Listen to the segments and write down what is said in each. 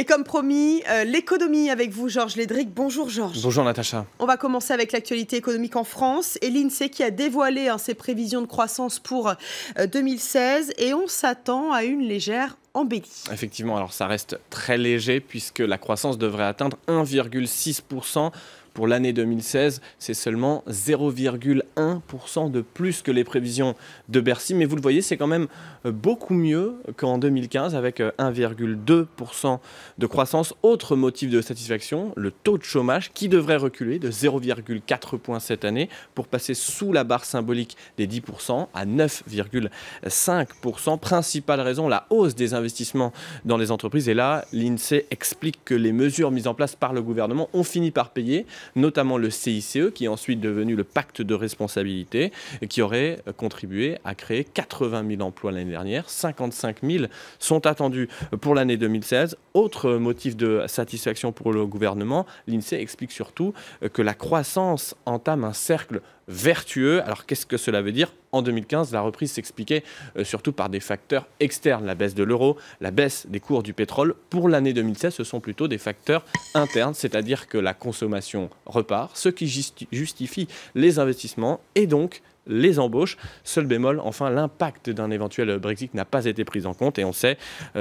Et comme promis, l'économie avec vous, Georges Lédric. Bonjour Georges. Bonjour Natacha. On va commencer avec l'actualité économique en France et l'INSEE qui a dévoilé ses prévisions de croissance pour 2016 et on s'attend à une légère embellie. Effectivement, alors ça reste très léger puisque la croissance devrait atteindre 1,6%. Pour l'année 2016, c'est seulement 0,1% de plus que les prévisions de Bercy. Mais vous le voyez, c'est quand même beaucoup mieux qu'en 2015 avec 1,2% de croissance. Autre motif de satisfaction, le taux de chômage qui devrait reculer de 0,4 points cette année pour passer sous la barre symbolique des 10% à 9,5%. Principale raison, la hausse des investissements dans les entreprises. Et là, l'INSEE explique que les mesures mises en place par le gouvernement ont fini par payer, notamment le CICE, qui est ensuite devenu le pacte de responsabilité, qui aurait contribué à créer 80 000 emplois l'année dernière. 55 000 sont attendus pour l'année 2016. Autre motif de satisfaction pour le gouvernement, l'INSEE explique surtout que la croissance entame un cercle vertueux. Alors qu'est-ce que cela veut dire ? En 2015, la reprise s'expliquait surtout par des facteurs externes, la baisse de l'euro, la baisse des cours du pétrole. Pour l'année 2016, ce sont plutôt des facteurs internes, c'est-à-dire que la consommation repart, ce qui justifie les investissements et donc les embauches. Seul bémol, enfin, l'impact d'un éventuel Brexit n'a pas été pris en compte et on sait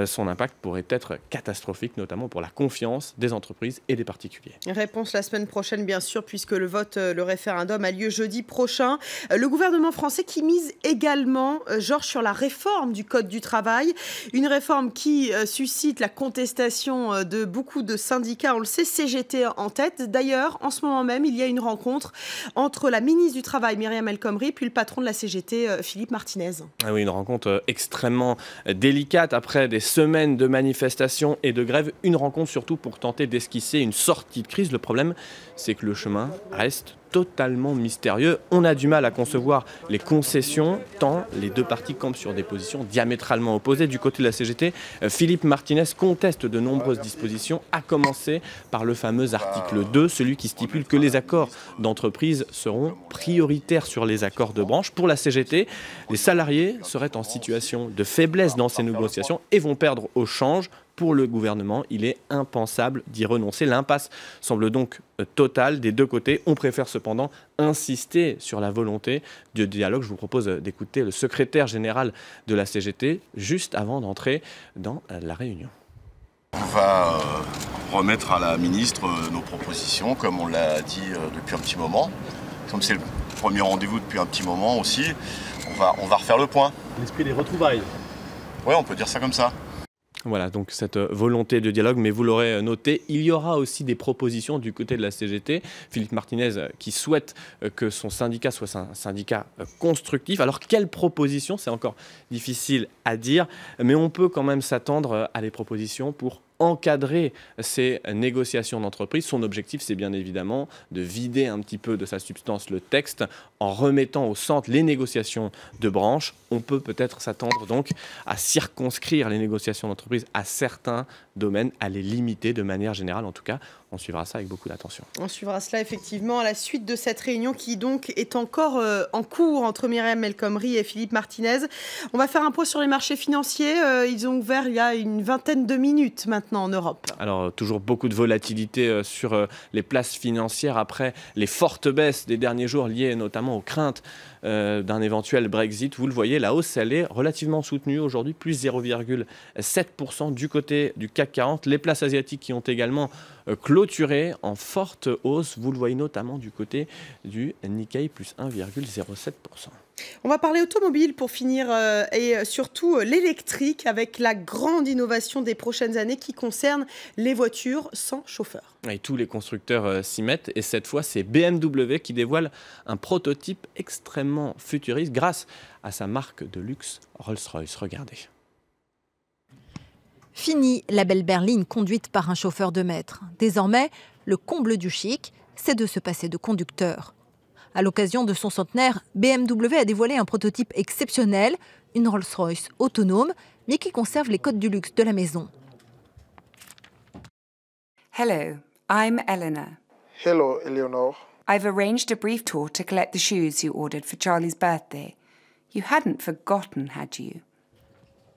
son impact pourrait être catastrophique, notamment pour la confiance des entreprises et des particuliers. Réponse la semaine prochaine, bien sûr, puisque le vote, le référendum a lieu jeudi prochain. Le gouvernement français qui mise également, Georges, sur la réforme du Code du travail. Une réforme qui suscite la contestation de beaucoup de syndicats. On le sait, CGT en tête. D'ailleurs, en ce moment même, il y a une rencontre entre la ministre du Travail, Myriam El Khomri, puis le patron de la CGT, Philippe Martinez. Ah oui, une rencontre extrêmement délicate après des semaines de manifestations et de grèves. Une rencontre surtout pour tenter d'esquisser une sortie de crise. Le problème, c'est que le chemin reste totalement mystérieux. On a du mal à concevoir les concessions, tant les deux parties campent sur des positions diamétralement opposées. Du côté de la CGT, Philippe Martinez conteste de nombreuses dispositions, à commencer par le fameux article 2, celui qui stipule que les accords d'entreprise seront prioritaires sur les accords de branche. Pour la CGT, les salariés seraient en situation de faiblesse dans ces négociations et vont perdre au change. Pour le gouvernement, il est impensable d'y renoncer. L'impasse semble donc totale des deux côtés. On préfère cependant insister sur la volonté de dialogue. Je vous propose d'écouter le secrétaire général de la CGT juste avant d'entrer dans la réunion. On va remettre à la ministre nos propositions, comme on l'a dit depuis un petit moment. Comme c'est le premier rendez-vous depuis un petit moment aussi, on va refaire le point. L'esprit des retrouvailles. Oui, on peut dire ça comme ça. Voilà, donc cette volonté de dialogue, mais vous l'aurez noté, il y aura aussi des propositions du côté de la CGT. Philippe Martinez qui souhaite que son syndicat soit un syndicat constructif. Alors, quelles propositions ? C'est encore difficile à dire, mais on peut quand même s'attendre à des propositions pour encadrer ces négociations d'entreprise. Son objectif, c'est bien évidemment de vider un petit peu de sa substance le texte en remettant au centre les négociations de branche. On peut peut-être s'attendre donc à circonscrire les négociations d'entreprise à certains domaines, à les limiter de manière générale. En tout cas, on suivra ça avec beaucoup d'attention. On suivra cela effectivement à la suite de cette réunion qui donc est encore en cours entre Myriam El Khomri et Philippe Martinez. On va faire un point sur les marchés financiers. Ils ont ouvert il y a une vingtaine de minutes maintenant en Europe. Alors toujours beaucoup de volatilité sur les places financières après les fortes baisses des derniers jours liées notamment aux craintes d'un éventuel Brexit. Vous le voyez, la hausse, elle est relativement soutenue aujourd'hui, plus 0,7% du côté du CAC 40. Les places asiatiques qui ont également clôturé en forte hausse. Vous le voyez notamment du côté du Nikkei, plus 1,07%. On va parler automobile pour finir et surtout l'électrique avec la grande innovation des prochaines années qui concerne les voitures sans chauffeur. Et tous les constructeurs s'y mettent et cette fois c'est BMW qui dévoile un prototype extrêmement futuriste grâce à sa marque de luxe Rolls-Royce. Regardez. Fini la belle berline conduite par un chauffeur de maître. Désormais, le comble du chic, c'est de se passer de conducteur. À l'occasion de son centenaire, BMW a dévoilé un prototype exceptionnel, une Rolls-Royce autonome, mais qui conserve les codes du luxe de la maison. Hello, I'm Eleanor. Hello, Eleanor. I've arranged a brief tour to collect the shoes you ordered for Charlie's birthday. You hadn't forgotten, had you?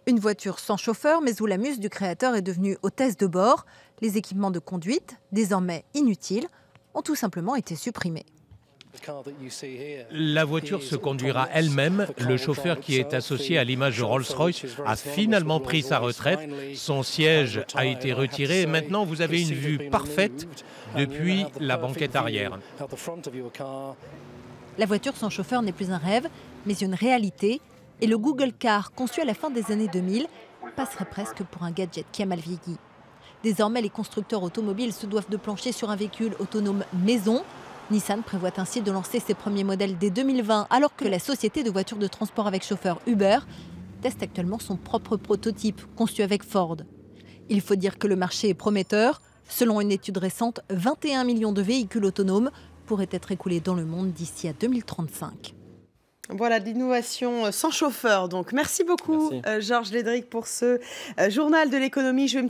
Une voiture sans chauffeur, mais où la muse du créateur est devenue hôtesse de bord. Les équipements de conduite, désormais inutiles, ont tout simplement été supprimés. La voiture se conduira elle-même. Le chauffeur qui est associé à l'image de Rolls-Royce a finalement pris sa retraite. Son siège a été retiré et maintenant vous avez une vue parfaite depuis la banquette arrière. La voiture sans chauffeur n'est plus un rêve, mais une réalité. Et le Google Car, conçu à la fin des années 2000, passerait presque pour un gadget qui a mal vieilli. Désormais, les constructeurs automobiles se doivent de plancher sur un véhicule autonome maison. Nissan prévoit ainsi de lancer ses premiers modèles dès 2020, alors que la société de voitures de transport avec chauffeur Uber teste actuellement son propre prototype, conçu avec Ford. Il faut dire que le marché est prometteur. Selon une étude récente, 21 millions de véhicules autonomes pourraient être écoulés dans le monde d'ici à 2035. Voilà, de l'innovation sans chauffeur. Donc, merci beaucoup, Georges Lédric, pour ce journal de l'économie. Je vais me